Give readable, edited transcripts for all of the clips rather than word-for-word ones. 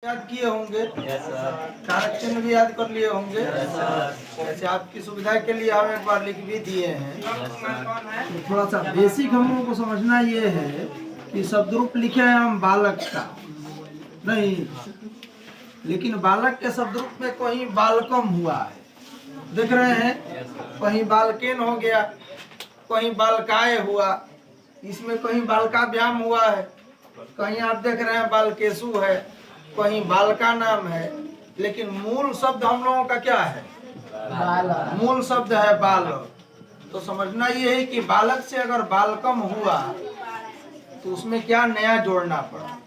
याद किए होंगे। कारक चिन्ह भी याद कर लिए होंगे। ऐसे आपकी सुविधा के लिए हम एक बार लिख भी दिए हैं। तो थोड़ा सा बेसिक हम लोगों को समझना ये है कि शब्दरूप लिखे हैं हम बालक का नहीं, लेकिन बालक के शब्दरूप में कहीं बालकम हुआ है, देख रहे हैं। कहीं बालकेन हो गया, कहीं बालकाय हुआ, इसमें कहीं बालकाभ्याम हुआ है, कहीं आप देख रहे हैं बालकेशु है, कहीं बालका नाम है। लेकिन मूल शब्द हम लोगों का क्या है? मूल शब्द है बालक। तो समझना ये है कि बालक से अगर बालकम हुआ तो उसमें क्या नया जोड़ना पड़ा।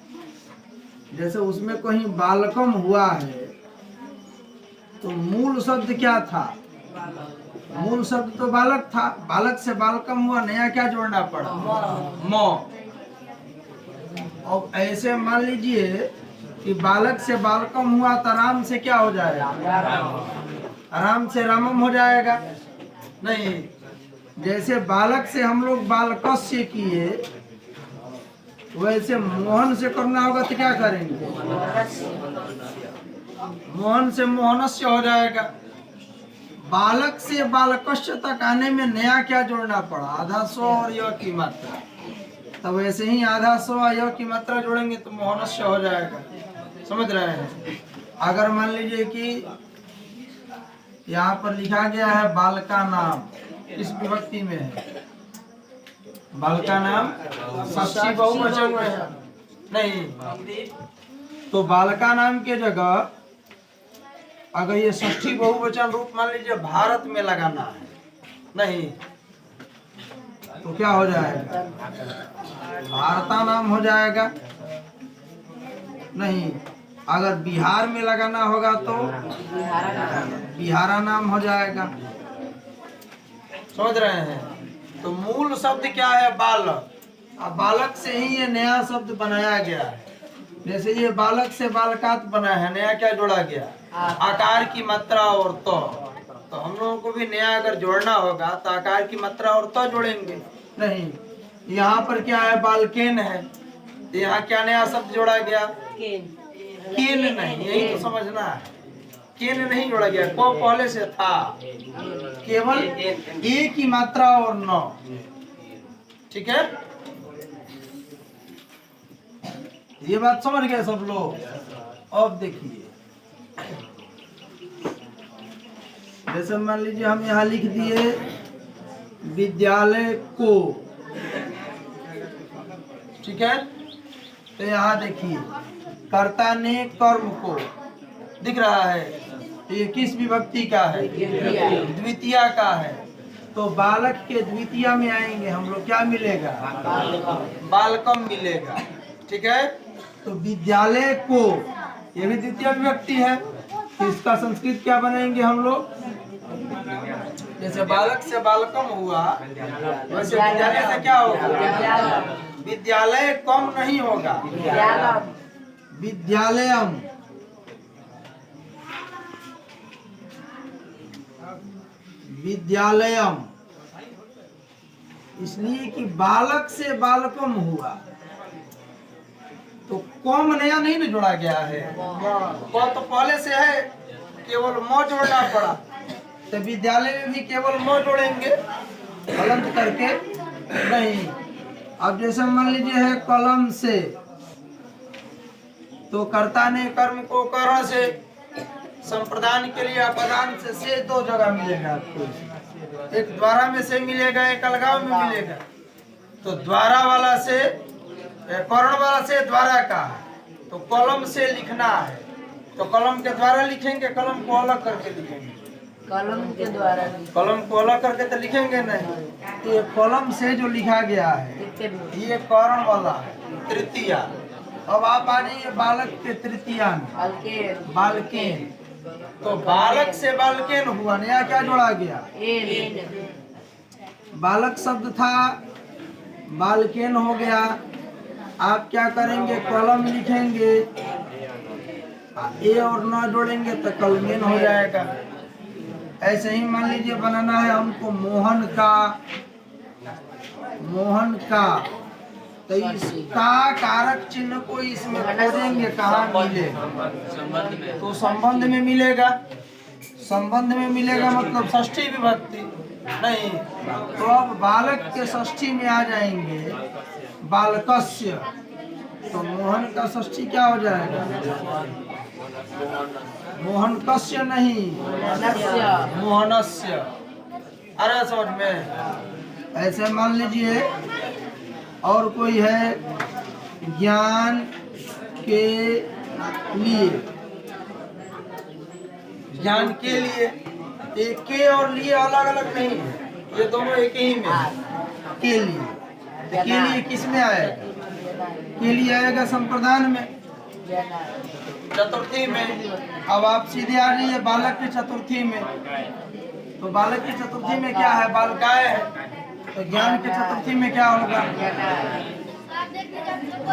जैसे उसमें कहीं बालकम हुआ है तो मूल शब्द क्या था? मूल शब्द तो बालक था। बालक से बालकम हुआ, नया क्या जोड़ना पड़ा? म। अब ऐसे मान लीजिए कि बालक से बालकम हुआ तो आराम से क्या हो जाएगा? आराम से रामम हो जाएगा। नहीं, जैसे बालक से हम लोग बालकस्य किए, वैसे मोहन से करना होगा तो क्या करेंगे? मोहन से मोहनस्य हो जाएगा। बालक से बालकस्य तक आने में नया क्या जोड़ना पड़ा? आधा सौ और य की मात्रा। तब ऐसे ही आधा सौ य की मात्रा जोड़ेंगे तो मोहनस्य हो जाएगा। समझ रहे हैं? अगर मान लीजिए कि यहाँ पर लिखा गया है बालका नाम, इस विभक्ति में है बालका नाम, षष्ठी बहुवचन में है नहीं, तो बालका नाम के जगह अगर ये षष्ठी बहुवचन रूप मान लीजिए भारत में लगाना है नहीं, तो क्या हो जाएगा? भारता नाम हो जाएगा नहीं। अगर बिहार में लगाना होगा तो बिहारा नाम हो जाएगा। समझ रहे हैं? तो मूल शब्द क्या है? बालक। अब बालक से ही ये नया शब्द बनाया गया है। जैसे ये बालक से बालकात बना है, नया क्या जोड़ा गया? आकार की मात्रा और तो हम लोगों को भी नया अगर जोड़ना होगा तो आकार की मात्रा और तो जोड़ेंगे नहीं। यहाँ पर क्या है? बालकेन है, तो यहाँ क्या नया शब्द जोड़ा गया? केन नहीं, यही तो समझना है। केन नहीं जोड़ा गया, को पहले से था, केवल ए की मात्रा और न। ठीक है, ये बात समझ गए सब लोग? अब देखिए, जैसे मान लीजिए हम यहाँ लिख दिए विद्यालय को, ठीक है। तो यहाँ देखिए कर्ता ने कर्म को, दिख रहा है? ये किस विभक्ति का है? द्वितीया का है। तो बालक के द्वितीया में आएंगे हम लोग, क्या मिलेगा? बालकम मिलेगा। ठीक है, तो विद्यालय को, ये भी द्वितीय विभक्ति है, तो इसका संस्कृत क्या बनाएंगे हम लोग? जैसे बालक से बालकम हुआ वैसे विद्यालय से क्या होगा? विद्यालय कम नहीं होगा, विद्यालयम। विद्यालयम इसलिए कि बालक से बालकम हुआ तो कम नया नहीं ना जोड़ा गया है। क तो पहले से है, केवल म जोड़ना पड़ा। तो विद्यालय में भी केवल म जोड़ेंगे, हलंत करके नहीं। अब जैसे मान लीजिए है कलम से, तो कर्ता ने कर्म को कर्ण से, संप्रदान के लिए अपदान से दो जगह मिलेगा आपको। एक द्वारा में से मिलेगा, एक अलगाव में मिलेगा। तो द्वारा वाला से, कर्ण वाला से द्वारा का, तो कलम से लिखना है तो कलम के द्वारा लिखेंगे, कलम को अलग करके लिखेंगे। कलम के द्वारा, कलम को अलग करके तो लिखेंगे नहीं। तो ये कलम से जो लिखा गया है ये कर्ण वाला है, तृतीया। अब आप आ जाइए बालक के तृतीया में, बालकेन। तो बालक से बालकेन हुआ, नया क्या जोड़ा गया? बालक शब्द था, बालकेन हो गया। आप क्या करेंगे? कलम लिखेंगे, ए और न जोड़ेंगे तो कलमेन हो जाएगा। ऐसे ही मान लीजिए बनाना है हमको मोहन का, मोहन का, तो इसका कारक चिन्ह को इसमें खोजेंगे कहाँ मिले, तो संबंध में मिलेगा। संबंध में मिलेगा मतलब षष्ठी विभक्ति नहीं, तो अब बालक के षष्ठी में आ जाएंगे बालकस्य, तो मोहन का षष्ठी क्या हो जाएगा? मोहनकस्य नहीं, मोहनस्य। अरे समझ में? ऐसे मान लीजिए और कोई है ज्ञान के लिए, ज्ञान के लिए, एक के और लिए अलग अलग नहीं है, ये दोनों एक ही में है। के लिए, तो के लिए किस में आएगा? के लिए आएगा संप्रदान में, चतुर्थी में। अब आप सीधे आ रही है बालक की चतुर्थी में, तो बालक की चतुर्थी में क्या है? बालकाय है। तो ज्ञान की चतुर्थी में क्या होगा?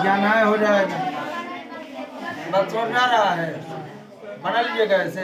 ज्ञानाय हो जाएगा। बात समझ में आ रहा है? बना लीजिएगा ऐसे।